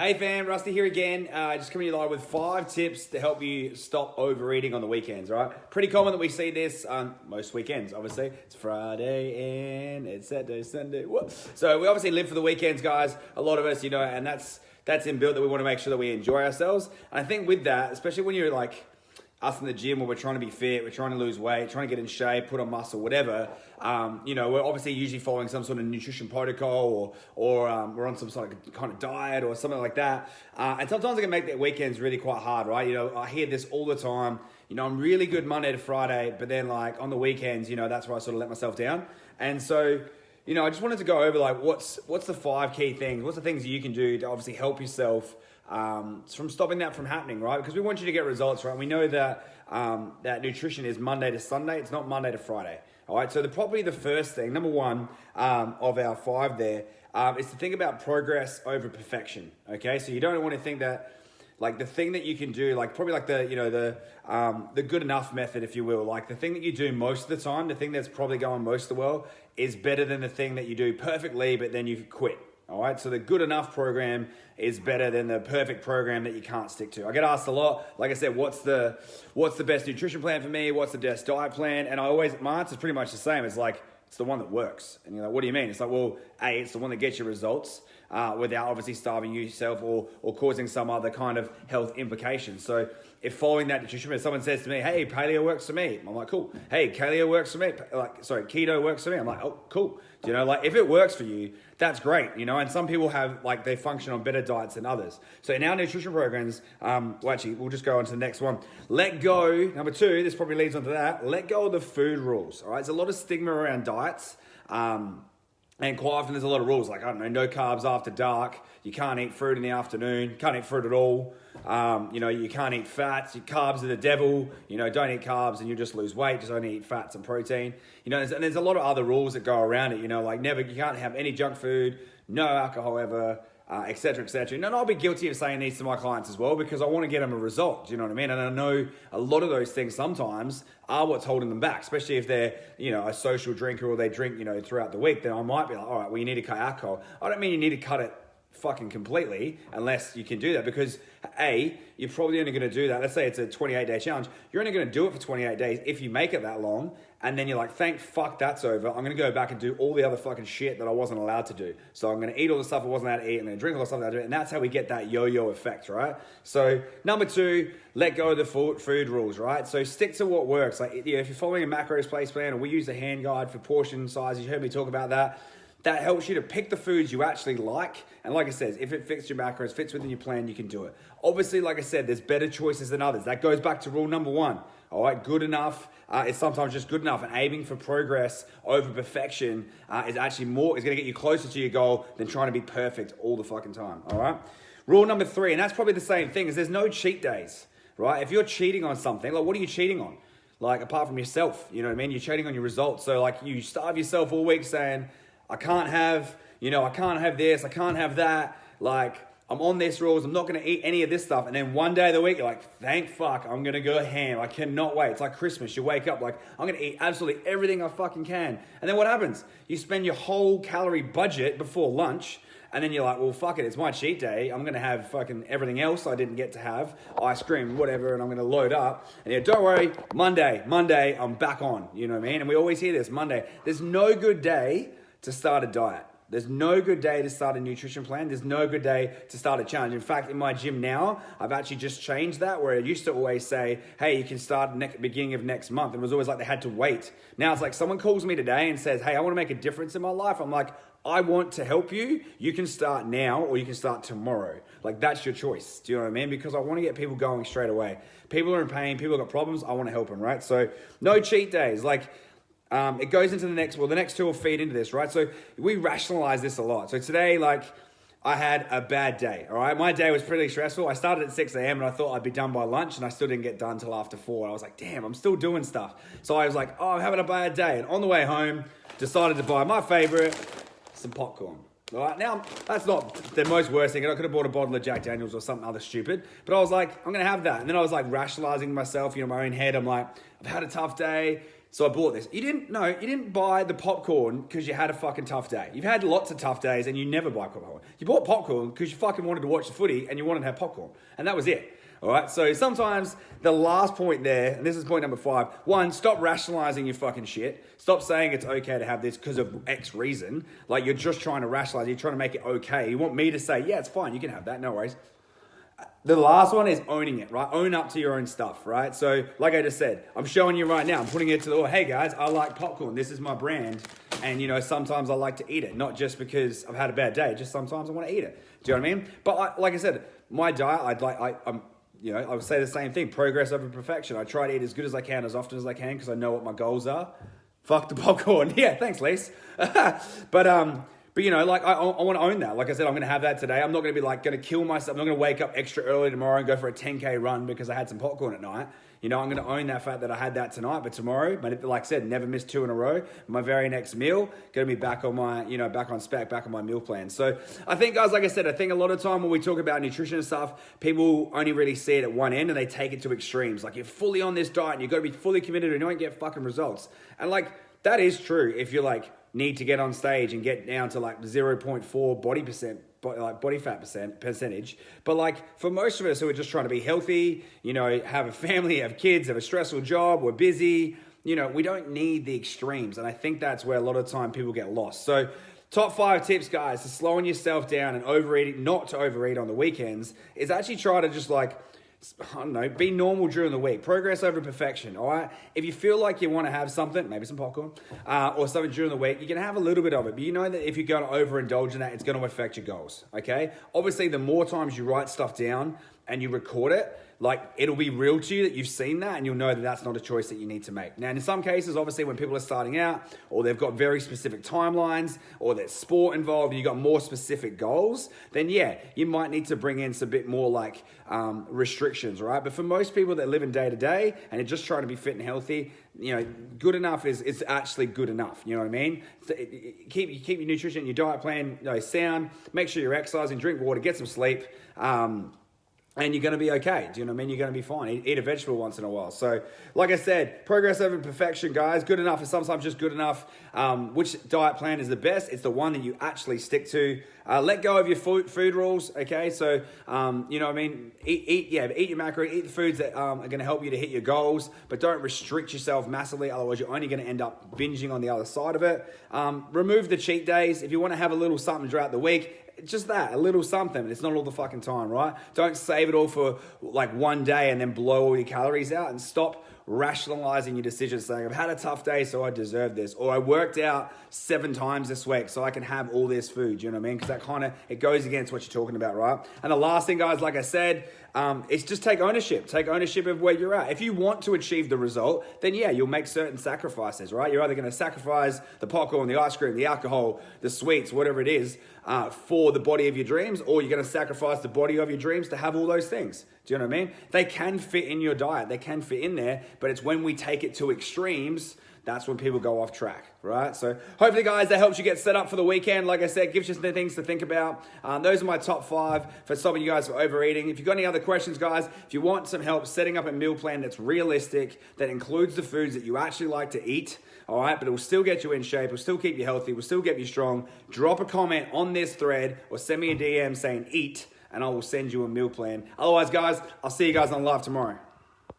Hey fam, Rusty here again. Just coming to you live with 5 tips to help you stop overeating on the weekends, right? Pretty common that we see this most weekends, obviously. It's Friday and it's Saturday, Sunday. What? So we obviously live for the weekends, guys. A lot of us, and that's inbuilt that we want to make sure that we enjoy ourselves. And I think with that, especially when you're like us in the gym where we're trying to be fit, we're trying to lose weight, trying to get in shape, put on muscle, whatever, we're obviously usually following some sort of nutrition protocol or we're on some sort of kind of diet or something like that. And sometimes it can make the weekends really quite hard, right? I hear this all the time. I'm really good Monday to Friday, but then like on the weekends, that's where I sort of let myself down. And so, I just wanted to go over like what's the 5 key things, what's the things you can do to obviously help yourself from stopping that from happening, right? Because we want you to get results, right? We know that that nutrition is Monday to Sunday. It's not Monday to Friday, all right? So probably the first thing, number one of our 5 there, is to think about progress over perfection, okay? So you don't want to think that like the thing that you can do, like probably like the good enough method, if you will, like the thing that you do most of the time, the thing that's probably going most of the well is better than the thing that you do perfectly, but then you quit. All right, so the good enough program is better than the perfect program that you can't stick to. I get asked a lot, like I said, what's the best nutrition plan for me? What's the best diet plan? And my answer is pretty much the same. It's like, it's the one that works. And you're like, what do you mean? It's like, well, A, it's the one that gets you results without obviously starving yourself or causing some other kind of health implications. So if following that nutrition plan, someone says to me, hey, paleo works for me. I'm like, cool. Hey, keto works for me. Keto works for me. I'm like, oh, cool. If it works for you, that's great, and some people have, they function on better diets than others. So in our nutrition programs, we'll just go on to the next one. Let go, number 2, this probably leads on to that, let go of the food rules, all right? There's a lot of stigma around diets, and quite often there's a lot of rules, like, no carbs after dark, you can't eat fruit in the afternoon, can't eat fruit at all, you can't eat fats, carbs are the devil, don't eat carbs and you just lose weight, just only eat fats and protein. And there's a lot of other rules that go around it, you can't have any junk food, no alcohol ever, et cetera, et cetera. And I'll be guilty of saying these to my clients as well because I want to get them a result, do you know what I mean? And I know a lot of those things sometimes are what's holding them back, especially if they're, a social drinker or they drink, throughout the week, then I might be like, all right, well, you need to cut alcohol. I don't mean you need to cut it fucking completely unless you can do that because A, you're probably only going to do that. Let's say it's a 28-day challenge. You're only going to do it for 28 days if you make it that long. And then you're like, thank fuck that's over. I'm going to go back and do all the other fucking shit that I wasn't allowed to do. So I'm going to eat all the stuff I wasn't allowed to eat. I'm going to drink all the stuff I wasn't allowed to do. And that's how we get that yo-yo effect, right? So number 2, let go of the food rules, right? So stick to what works. Like, if you're following a macros place plan, or we use a hand guide for portion sizes, you heard me talk about that. That helps you to pick the foods you actually like. And like I said, if it fits your macros, fits within your plan, you can do it. Obviously, like I said, there's better choices than others. That goes back to rule number 1. All right, good enough is sometimes just good enough. And aiming for progress over perfection is actually is going to get you closer to your goal than trying to be perfect all the fucking time. All right. Rule number 3, and that's probably the same thing, is there's no cheat days, right? If you're cheating on something, like what are you cheating on? Like apart from yourself, you know what I mean? You're cheating on your results. So like you starve yourself all week saying, I can't have this, I can't have that. Like, I'm on these rules, I'm not going to eat any of this stuff. And then one day of the week, you're like, thank fuck, I'm going to go ham. I cannot wait. It's like Christmas. You wake up like, I'm going to eat absolutely everything I fucking can. And then what happens? You spend your whole calorie budget before lunch. And then you're like, well, fuck it, it's my cheat day. I'm going to have fucking everything else I didn't get to have, ice cream, whatever, and I'm going to load up. And don't worry, Monday, I'm back on. You know what I mean? And we always hear this, Monday. There's no good day to start a diet. There's no good day to start a nutrition plan. There's no good day to start a challenge. In fact, in my gym now, I've actually just changed that where I used to always say, hey, you can start beginning of next month. And it was always like they had to wait. Now it's like someone calls me today and says, hey, I want to make a difference in my life. I'm like, I want to help you. You can start now or you can start tomorrow. Like that's your choice. Do you know what I mean? Because I want to get people going straight away. People are in pain. People have got problems. I want to help them, right? So no cheat days. It goes into the next 2 will feed into this, right? So we rationalize this a lot. So today, I had a bad day, all right? My day was pretty stressful. I started at 6 a.m. and I thought I'd be done by lunch and I still didn't get done till after 4. I was like, damn, I'm still doing stuff. So I was like, oh, I'm having a bad day. And on the way home, decided to buy my favorite, some popcorn. All right, now, that's not the most worst thing. I could have bought a bottle of Jack Daniels or something other stupid. But I was like, I'm going to have that. And then I was like rationalizing myself, my own head. I'm like, I've had a tough day. So I bought this. You didn't buy the popcorn because you had a fucking tough day. You've had lots of tough days and you never buy popcorn. You bought popcorn because you fucking wanted to watch the footy and you wanted to have popcorn. And that was it. All right. So sometimes the last point there, and this is point number 5. 1, stop rationalizing your fucking shit. Stop saying it's okay to have this because of X reason. Like you're just trying to rationalize. You're trying to make it okay. You want me to say, yeah, it's fine. You can have that. No worries. The last one is owning it, right? Own up to your own stuff, right? So like I just said, I'm showing you right now. I'm putting it to the world. Hey guys, I like popcorn. This is my brand. And sometimes I like to eat it. Not just because I've had a bad day. Just sometimes I want to eat it. Do you know what I mean? But like I said, my diet, I would say the same thing. Progress over perfection. I try to eat as good as I can, as often as I can, because I know what my goals are. Fuck the popcorn. Yeah, thanks, Lise. But I want to own that. Like I said, I'm going to have that today. I'm not going to be going to kill myself. I'm not going to wake up extra early tomorrow and go for a 10K run because I had some popcorn at night. I'm going to own that fact that I had that tonight. But tomorrow, like I said, never miss 2 in a row. My very next meal, going to be back on my, back on spec, back on my meal plan. So I think, guys, like I said, I think a lot of time when we talk about nutrition and stuff, people only really see it at one end and they take it to extremes. Like you're fully on this diet and you've got to be fully committed or you don't get fucking results. And that is true if you need to get on stage and get down to 0.4 body fat percentage. But for most of us who are just trying to be healthy, have a family, have kids, have a stressful job, we're busy, we don't need the extremes. And I think that's where a lot of time people get lost. So top 5 tips, guys, to slowing yourself down and overeating, not to overeat on the weekends, is actually try to just be normal during the week. Progress over perfection, all right? If you feel like you want to have something, maybe some popcorn, or something during the week, you can have a little bit of it. But you know that if you're going to overindulge in that, it's going to affect your goals, okay? Obviously, the more times you write stuff down and you record it, it'll be real to you that you've seen that and you'll know that that's not a choice that you need to make. Now, in some cases, obviously, when people are starting out or they've got very specific timelines or there's sport involved and you've got more specific goals, then yeah, you might need to bring in some bit more restrictions, right? But for most people that live in day to day and are just trying to be fit and healthy, good enough is actually good enough. You know what I mean? So keep your nutrition, your diet plan sound. Make sure you're exercising, drink water, get some sleep. And you're going to be okay. Do you know what I mean? You're going to be fine. Eat a vegetable once in a while. So, like I said, progress over perfection, guys. Good enough is sometimes just good enough. Which diet plan is the best? It's the one that you actually stick to. Let go of your food rules, okay? So, you know what I mean? Eat your macro. Eat the foods that are going to help you to hit your goals, but don't restrict yourself massively. Otherwise, you're only going to end up binging on the other side of it. Remove the cheat days. If you want to have a little something throughout the week, just that, a little something. It's not all the fucking time, right? Don't save it all for one day and then blow all your calories out, and stop rationalizing your decisions saying, I've had a tough day, so I deserve this. Or I worked out 7 times this week, so I can have all this food. You know what I mean? Because that it goes against what you're talking about, right? And the last thing, guys, like I said, it's just take ownership. Take ownership of where you're at. If you want to achieve the result, then yeah, you'll make certain sacrifices, right? You're either going to sacrifice the popcorn, the ice cream, the alcohol, the sweets, whatever it is, for the body of your dreams, or you're going to sacrifice the body of your dreams to have all those things. Do you know what I mean? They can fit in your diet. They can fit in there, but it's when we take it to extremes, that's when people go off track, right? So hopefully, guys, that helps you get set up for the weekend. Like I said, gives you some things to think about. Those are my top 5 for stopping you guys from overeating. If you've got any other questions, guys, if you want some help setting up a meal plan that's realistic, that includes the foods that you actually like to eat, all right, but it will still get you in shape, it will still keep you healthy, it will still get you strong, drop a comment on this thread or send me a DM saying eat, and I will send you a meal plan. Otherwise, guys, I'll see you guys on live tomorrow.